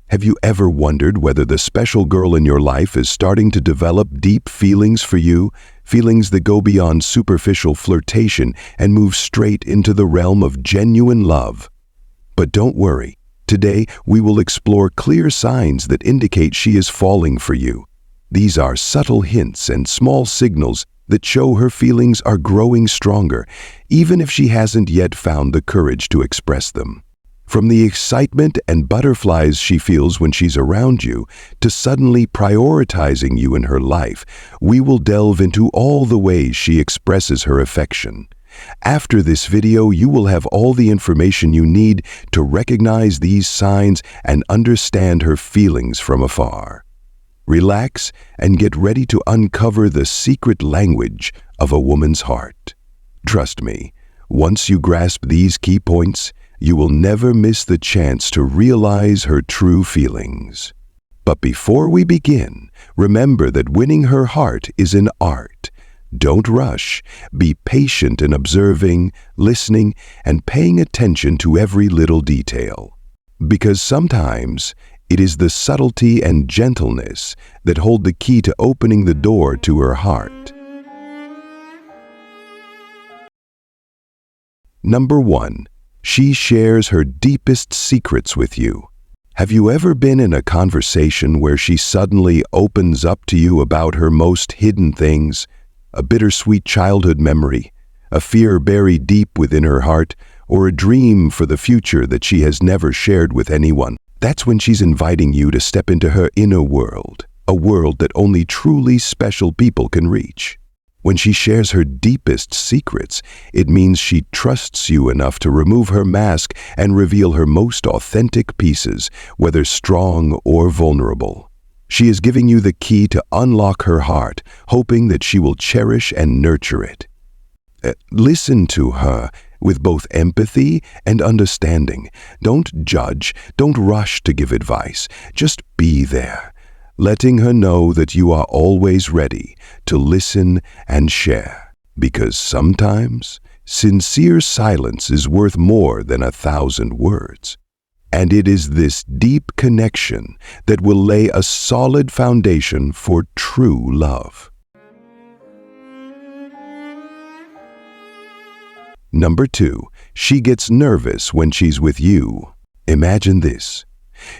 Have you ever wondered whether the special girl in your life is starting to develop deep feelings for you, feelings that go beyond superficial flirtation and move straight into the realm of genuine love? But don't worry. Today, we will explore clear signs that indicate she is falling for you. These are subtle hints and small signals that show her feelings are growing stronger, even if she hasn't yet found the courage to express them. From the excitement and butterflies she feels when she's around you, to suddenly prioritizing you in her life, we will delve into all the ways she expresses her affection. After this video, you will have all the information you need to recognize these signs and understand her feelings from afar. Relax and get ready to uncover the secret language of a woman's heart. Trust me, once you grasp these key points, you will never miss the chance to realize her true feelings. But before we begin, remember that winning her heart is an art. Don't rush. Be patient in observing, listening, and paying attention to every little detail. Because sometimes it is the subtlety and gentleness that hold the key to opening the door to her heart. Number 1. She shares her deepest secrets with you. Have you ever been in a conversation where she suddenly opens up to you about her most hidden things? A bittersweet childhood memory, a fear buried deep within her heart, or a dream for the future that she has never shared with anyone? That's when she's inviting you to step into her inner world, a world that only truly special people can reach. When she shares her deepest secrets, it means she trusts you enough to remove her mask and reveal her most authentic pieces, whether strong or vulnerable. She is giving you the key to unlock her heart, hoping that she will cherish and nurture it. Listen to her with both empathy and understanding. Don't judge, don't rush to give advice. Just be there, letting her know that you are always ready to listen and share. Because sometimes, sincere silence is worth more than 1,000 words. And it is this deep connection that will lay a solid foundation for true love. Number 2, she gets nervous when she's with you. Imagine this.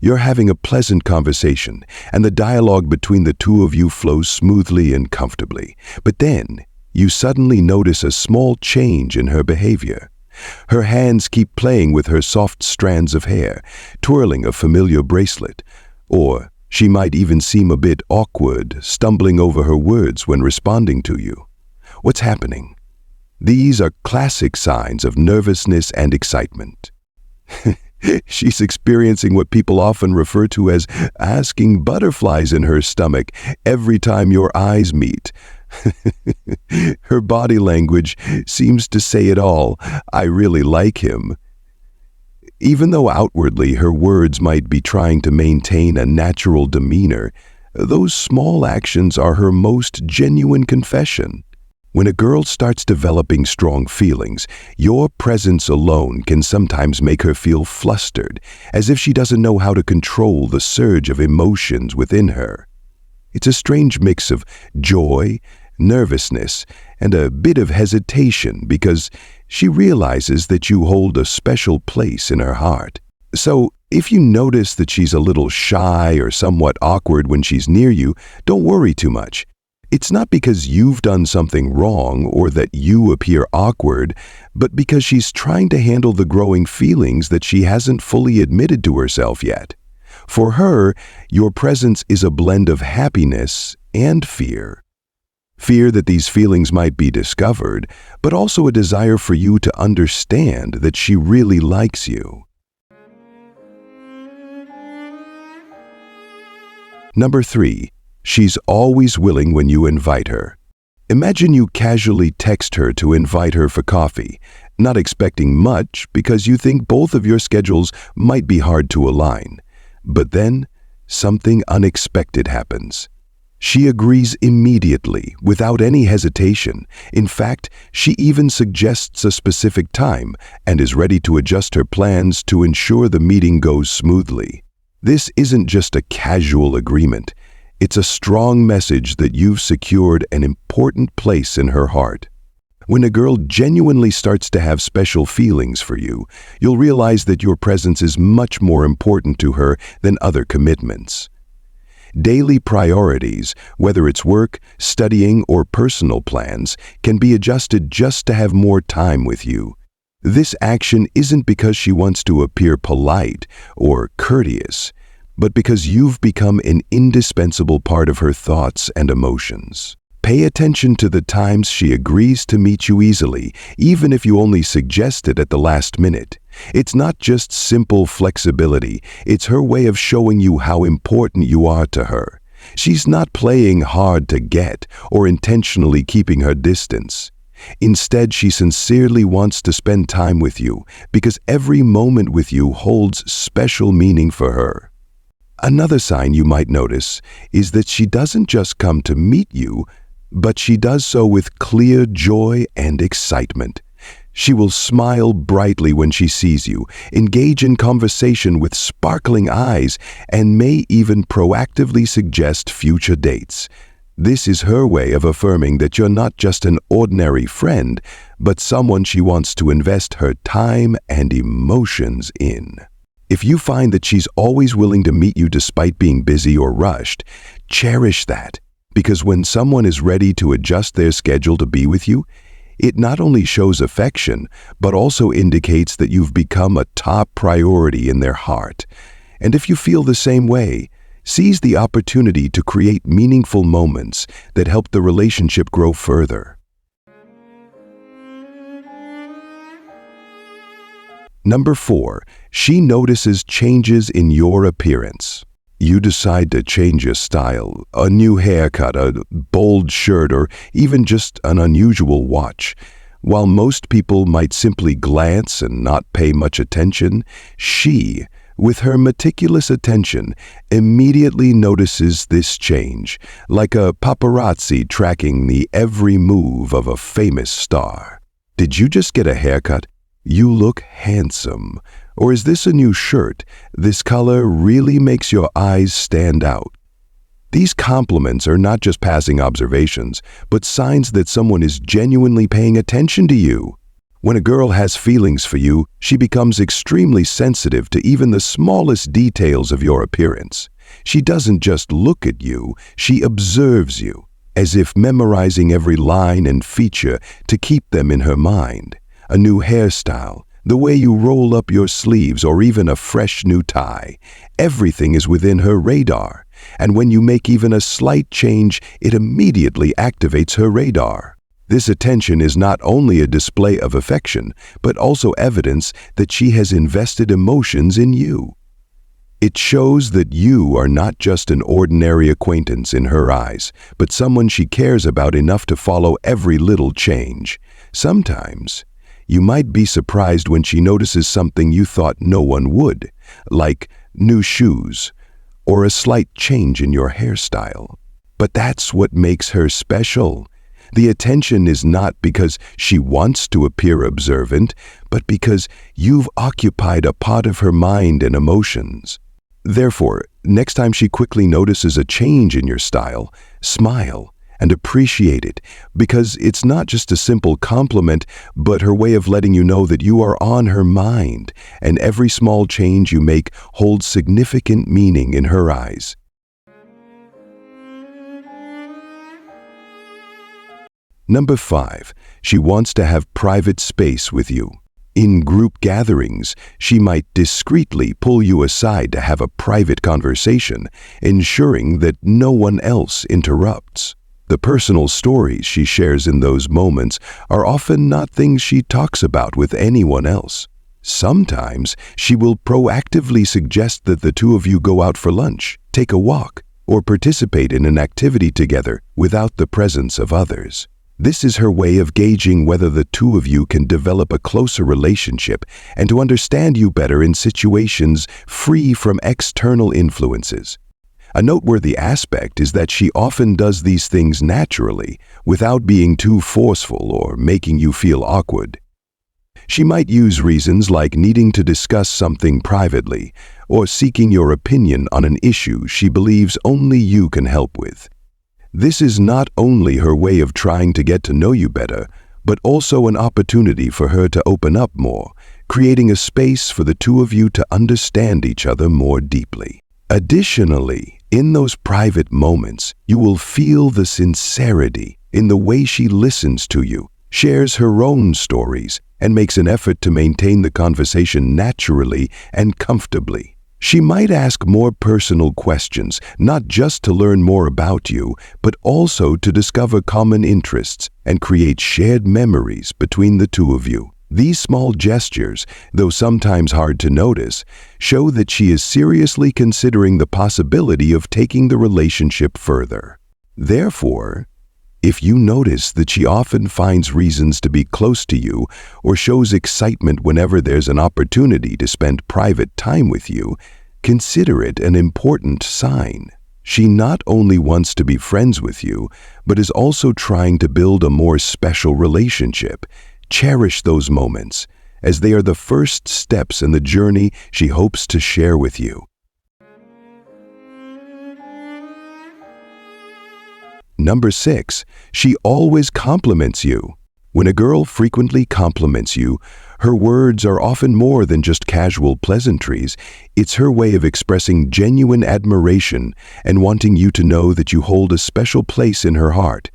You're having a pleasant conversation, and the dialogue between the two of you flows smoothly and comfortably. But then, you suddenly notice a small change in her behavior. Her hands keep playing with her soft strands of hair, twirling a familiar bracelet. Or she might even seem a bit awkward, stumbling over her words when responding to you. What's happening? These are classic signs of nervousness and excitement. She's experiencing what people often refer to as asking butterflies in her stomach every time your eyes meet. Her body language seems to say it all. I really like him. Even though outwardly her words might be trying to maintain a natural demeanor, those small actions are her most genuine confession. When a girl starts developing strong feelings, your presence alone can sometimes make her feel flustered, as if she doesn't know how to control the surge of emotions within her. It's a strange mix of joy, nervousness, and a bit of hesitation because she realizes that you hold a special place in her heart. So, if you notice that she's a little shy or somewhat awkward when she's near you, don't worry too much. It's not because you've done something wrong or that you appear awkward, but because she's trying to handle the growing feelings that she hasn't fully admitted to herself yet. For her, your presence is a blend of happiness and fear. Fear that these feelings might be discovered, but also a desire for you to understand that she really likes you. Number 3. She's always willing when you invite her. Imagine you casually text her to invite her for coffee, not expecting much because you think both of your schedules might be hard to align. But then, something unexpected happens. She agrees immediately, without any hesitation. In fact, she even suggests a specific time and is ready to adjust her plans to ensure the meeting goes smoothly. This isn't just a casual agreement. It's a strong message that you've secured an important place in her heart. When a girl genuinely starts to have special feelings for you, you'll realize that your presence is much more important to her than other commitments. Daily priorities, whether it's work, studying, or personal plans, can be adjusted just to have more time with you. This action isn't because she wants to appear polite or courteous, but because you've become an indispensable part of her thoughts and emotions. Pay attention to the times she agrees to meet you easily, even if you only suggest it at the last minute. It's not just simple flexibility, it's her way of showing you how important you are to her. She's not playing hard to get or intentionally keeping her distance. Instead, she sincerely wants to spend time with you because every moment with you holds special meaning for her. Another sign you might notice is that she doesn't just come to meet you, but she does so with clear joy and excitement. She will smile brightly when she sees you, engage in conversation with sparkling eyes, and may even proactively suggest future dates. This is her way of affirming that you're not just an ordinary friend, but someone she wants to invest her time and emotions in. If you find that she's always willing to meet you despite being busy or rushed, cherish that. Because when someone is ready to adjust their schedule to be with you, it not only shows affection, but also indicates that you've become a top priority in their heart. And if you feel the same way, seize the opportunity to create meaningful moments that help the relationship grow further. Number 4, she notices changes in your appearance. You decide to change your style, a new haircut, a bold shirt, or even just an unusual watch. While most people might simply glance and not pay much attention, she, with her meticulous attention, immediately notices this change, like a paparazzi tracking the every move of a famous star. Did you just get a haircut? You look handsome. Or is this a new shirt? This color really makes your eyes stand out. These compliments are not just passing observations, but signs that someone is genuinely paying attention to you. When a girl has feelings for you, she becomes extremely sensitive to even the smallest details of your appearance. She doesn't just look at you, she observes you, as if memorizing every line and feature to keep them in her mind. A new hairstyle, the way you roll up your sleeves, or even a fresh new tie. Everything is within her radar, and when you make even a slight change, it immediately activates her radar. This attention is not only a display of affection, but also evidence that she has invested emotions in you. It shows that you are not just an ordinary acquaintance in her eyes, but someone she cares about enough to follow every little change. Sometimes, you might be surprised when she notices something you thought no one would, like new shoes or a slight change in your hairstyle. But that's what makes her special. The attention is not because she wants to appear observant, but because you've occupied a part of her mind and emotions. Therefore, next time she quickly notices a change in your style, smile and appreciate it, because it's not just a simple compliment, but her way of letting you know that you are on her mind, and every small change you make holds significant meaning in her eyes. Number 5, she wants to have private space with you. In group gatherings, she might discreetly pull you aside to have a private conversation, ensuring that no one else interrupts. The personal stories she shares in those moments are often not things she talks about with anyone else. Sometimes she will proactively suggest that the two of you go out for lunch, take a walk, or participate in an activity together without the presence of others. This is her way of gauging whether the two of you can develop a closer relationship and to understand you better in situations free from external influences. A noteworthy aspect is that she often does these things naturally, without being too forceful or making you feel awkward. She might use reasons like needing to discuss something privately or seeking your opinion on an issue she believes only you can help with. This is not only her way of trying to get to know you better, but also an opportunity for her to open up more, creating a space for the two of you to understand each other more deeply. Additionally, in those private moments, you will feel the sincerity in the way she listens to you, shares her own stories, and makes an effort to maintain the conversation naturally and comfortably. She might ask more personal questions, not just to learn more about you, but also to discover common interests and create shared memories between the two of you. These small gestures, though sometimes hard to notice, show that she is seriously considering the possibility of taking the relationship further. Therefore, if you notice that she often finds reasons to be close to you or shows excitement whenever there's an opportunity to spend private time with you, consider it an important sign. She not only wants to be friends with you, but is also trying to build a more special relationship. Cherish those moments, as they are the first steps in the journey she hopes to share with you. Number 6, she always compliments you. When a girl frequently compliments you, her words are often more than just casual pleasantries. It's her way of expressing genuine admiration and wanting you to know that you hold a special place in her heart.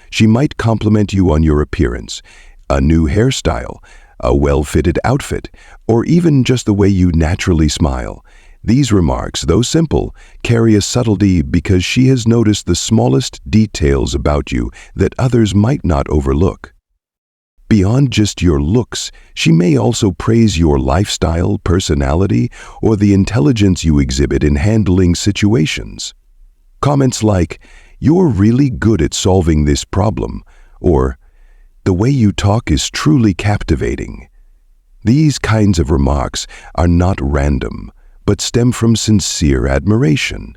She might compliment you on your appearance, a new hairstyle, a well-fitted outfit, or even just the way you naturally smile. These remarks, though simple, carry a subtlety because she has noticed the smallest details about you that others might not overlook. Beyond just your looks, she may also praise your lifestyle, personality, or the intelligence you exhibit in handling situations. Comments like, "You're really good at solving this problem," or "The way you talk is truly captivating." These kinds of remarks are not random, but stem from sincere admiration.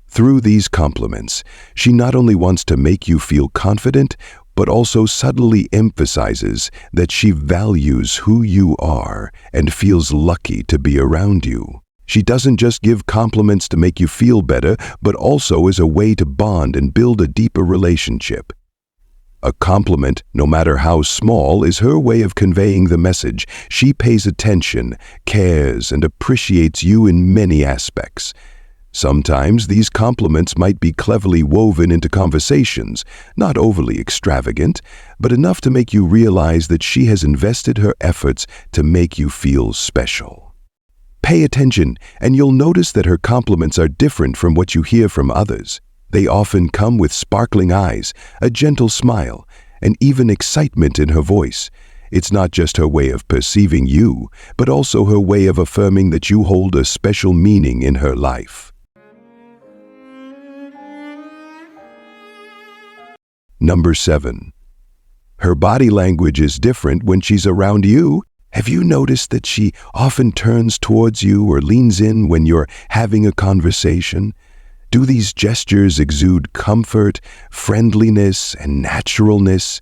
Through these compliments, she not only wants to make you feel confident, but also subtly emphasizes that she values who you are and feels lucky to be around you. She doesn't just give compliments to make you feel better, but also as a way to bond and build a deeper relationship. A compliment, no matter how small, is her way of conveying the message. She pays attention, cares, and appreciates you in many aspects. Sometimes these compliments might be cleverly woven into conversations, not overly extravagant, but enough to make you realize that she has invested her efforts to make you feel special. Pay attention, and you'll notice that her compliments are different from what you hear from others. They often come with sparkling eyes, a gentle smile, and even excitement in her voice. It's not just her way of perceiving you, but also her way of affirming that you hold a special meaning in her life. Number 7. Her body language is different when she's around you. Have you noticed that she often turns towards you or leans in when you're having a conversation? Do these gestures exude comfort, friendliness, and naturalness?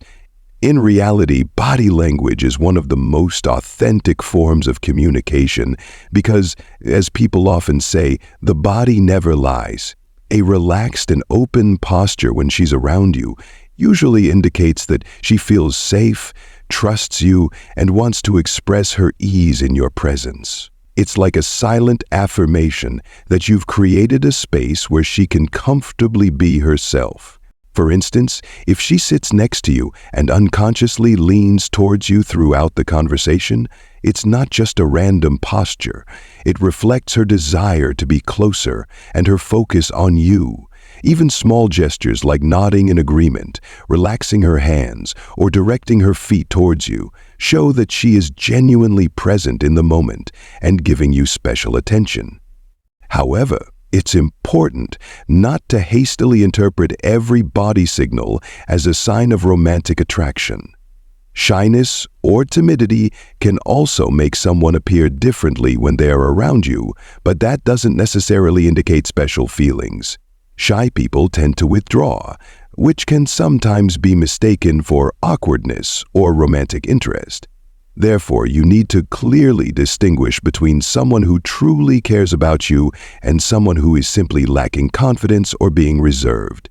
In reality, body language is one of the most authentic forms of communication because, as people often say, the body never lies. A relaxed and open posture when she's around you usually indicates that she feels safe, trusts you, and wants to express her ease in your presence. It's like a silent affirmation that you've created a space where she can comfortably be herself. For instance, if she sits next to you and unconsciously leans towards you throughout the conversation, it's not just a random posture. It reflects her desire to be closer and her focus on you. Even small gestures like nodding in agreement, relaxing her hands, or directing her feet towards you show that she is genuinely present in the moment and giving you special attention. However, it's important not to hastily interpret every body signal as a sign of romantic attraction. Shyness or timidity can also make someone appear differently when they are around you, but that doesn't necessarily indicate special feelings. Shy people tend to withdraw, which can sometimes be mistaken for awkwardness or romantic interest. Therefore, you need to clearly distinguish between someone who truly cares about you and someone who is simply lacking confidence or being reserved.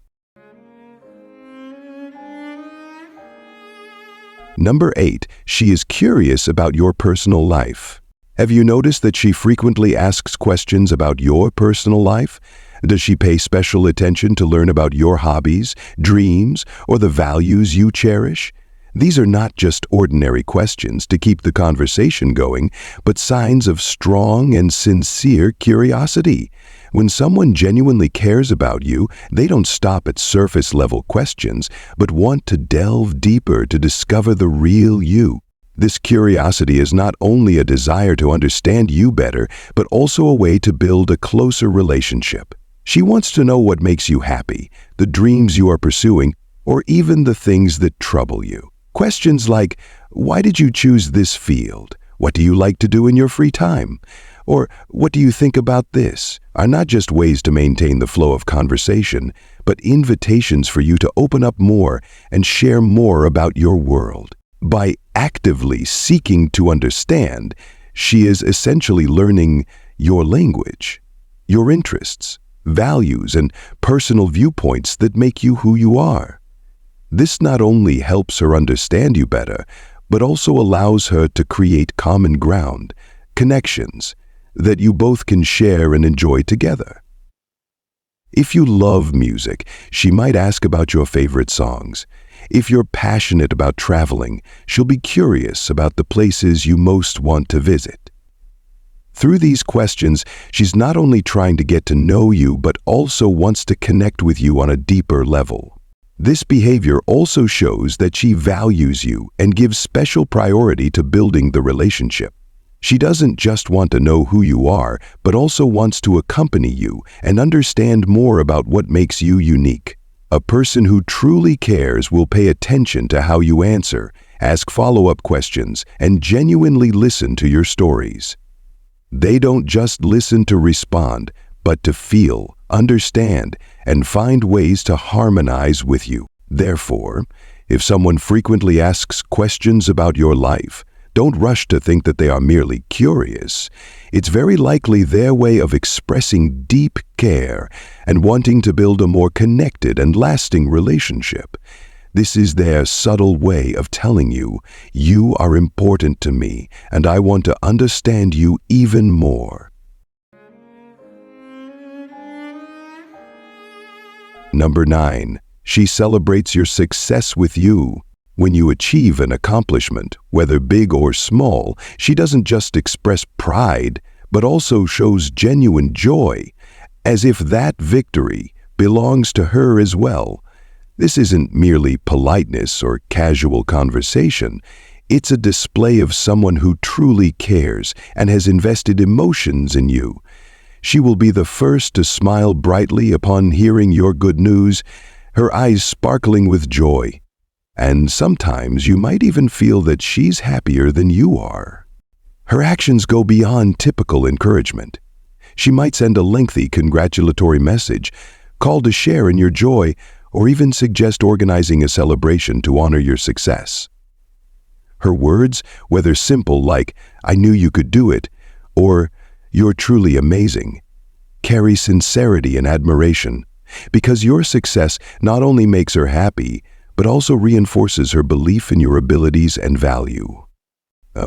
Number 8, she is curious about your personal life. Have you noticed that she frequently asks questions about your personal life? Does she pay special attention to learn about your hobbies, dreams, or the values you cherish? These are not just ordinary questions to keep the conversation going, but signs of strong and sincere curiosity. When someone genuinely cares about you, they don't stop at surface-level questions, but want to delve deeper to discover the real you. This curiosity is not only a desire to understand you better, but also a way to build a closer relationship. She wants to know what makes you happy, the dreams you are pursuing, or even the things that trouble you. Questions like, why did you choose this field? What do you like to do in your free time? Or what do you think about this? Are not just ways to maintain the flow of conversation, but invitations for you to open up more and share more about your world. By actively seeking to understand, she is essentially learning your language, your interests, values, and personal viewpoints that make you who you are. This not only helps her understand you better, but also allows her to create common ground, connections, that you both can share and enjoy together. If you love music, she might ask about your favorite songs. If you're passionate about traveling, she'll be curious about the places you most want to visit. Through these questions, she's not only trying to get to know you, but also wants to connect with you on a deeper level. This behavior also shows that she values you and gives special priority to building the relationship. She doesn't just want to know who you are, but also wants to accompany you and understand more about what makes you unique. A person who truly cares will pay attention to how you answer, ask follow-up questions, and genuinely listen to your stories. They don't just listen to respond, but to feel, understand, and find ways to harmonize with you. Therefore, if someone frequently asks questions about your life, don't rush to think that they are merely curious. It's very likely their way of expressing deep care and wanting to build a more connected and lasting relationship. This is their subtle way of telling you, you are important to me, and I want to understand you even more. Number 9, she celebrates your success with you. When you achieve an accomplishment, whether big or small, she doesn't just express pride, but also shows genuine joy, as if that victory belongs to her as well. This isn't merely politeness or casual conversation. It's a display of someone who truly cares and has invested emotions in you. She will be the first to smile brightly upon hearing your good news, her eyes sparkling with joy. And sometimes you might even feel that she's happier than you are. Her actions go beyond typical encouragement. She might send a lengthy congratulatory message, call to share in your joy, or even suggest organizing a celebration to honor your success. Her words, whether simple like, "I knew you could do it," or "You're truly amazing," carry sincerity and admiration, because your success not only makes her happy, but also reinforces her belief in your abilities and value.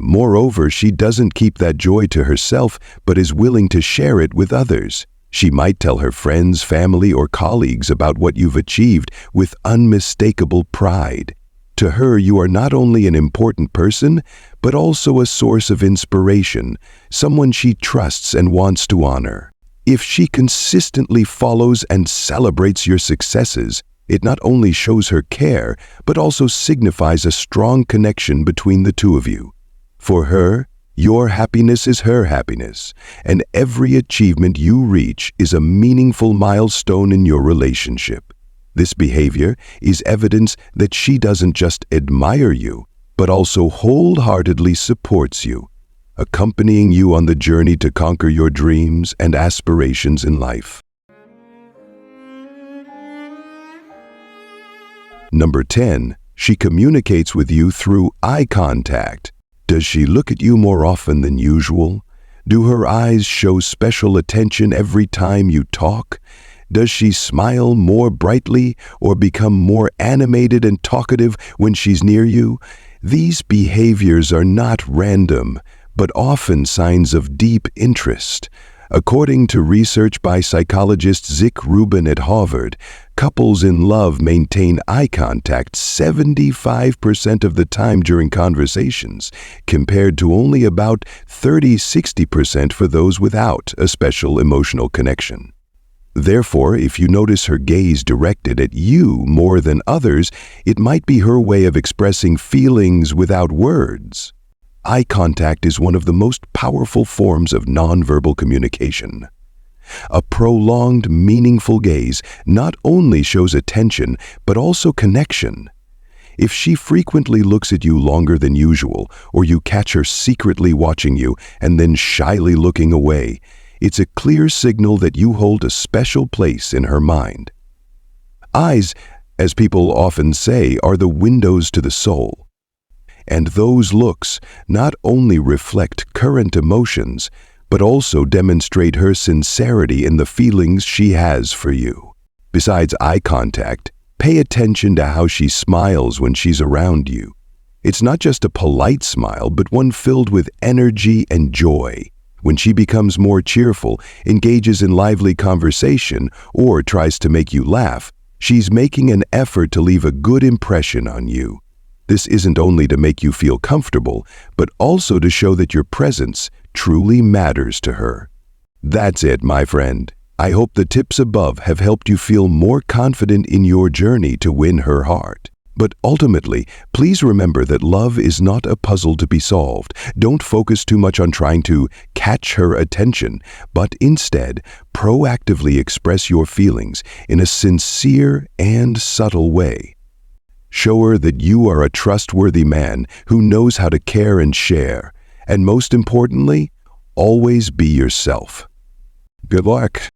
Moreover, she doesn't keep that joy to herself, but is willing to share it with others. She might tell her friends, family, or colleagues about what you've achieved with unmistakable pride. To her, you are not only an important person, but also a source of inspiration, someone she trusts and wants to honor. If she consistently follows and celebrates your successes, it not only shows her care, but also signifies a strong connection between the two of you. For her, your happiness is her happiness, and every achievement you reach is a meaningful milestone in your relationship. This behavior is evidence that she doesn't just admire you, but also wholeheartedly supports you, accompanying you on the journey to conquer your dreams and aspirations in life. Number 10, she communicates with you through eye contact. Does she look at you more often than usual? Do her eyes show special attention every time you talk? Does she smile more brightly or become more animated and talkative when she's near you? These behaviors are not random, but often signs of deep interest. According to research by psychologist Zick Rubin at Harvard, couples in love maintain eye contact 75% of the time during conversations, compared to only about 30–60% for those without a special emotional connection. Therefore, if you notice her gaze directed at you more than others, it might be her way of expressing feelings without words. Eye contact is one of the most powerful forms of nonverbal communication. A prolonged, meaningful gaze not only shows attention, but also connection. If she frequently looks at you longer than usual, or you catch her secretly watching you and then shyly looking away, it's a clear signal that you hold a special place in her mind. Eyes, as people often say, are the windows to the soul. And those looks not only reflect current emotions, but also demonstrate her sincerity in the feelings she has for you. Besides eye contact, pay attention to how she smiles when she's around you. It's not just a polite smile, but one filled with energy and joy. When she becomes more cheerful, engages in lively conversation, or tries to make you laugh, she's making an effort to leave a good impression on you. This isn't only to make you feel comfortable, but also to show that your presence truly matters to her. That's it, my friend. I hope the tips above have helped you feel more confident in your journey to win her heart. But ultimately, please remember that love is not a puzzle to be solved. Don't focus too much on trying to catch her attention, but instead, proactively express your feelings in a sincere and subtle way. Show her that you are a trustworthy man who knows how to care and share. And most importantly, always be yourself. Good luck.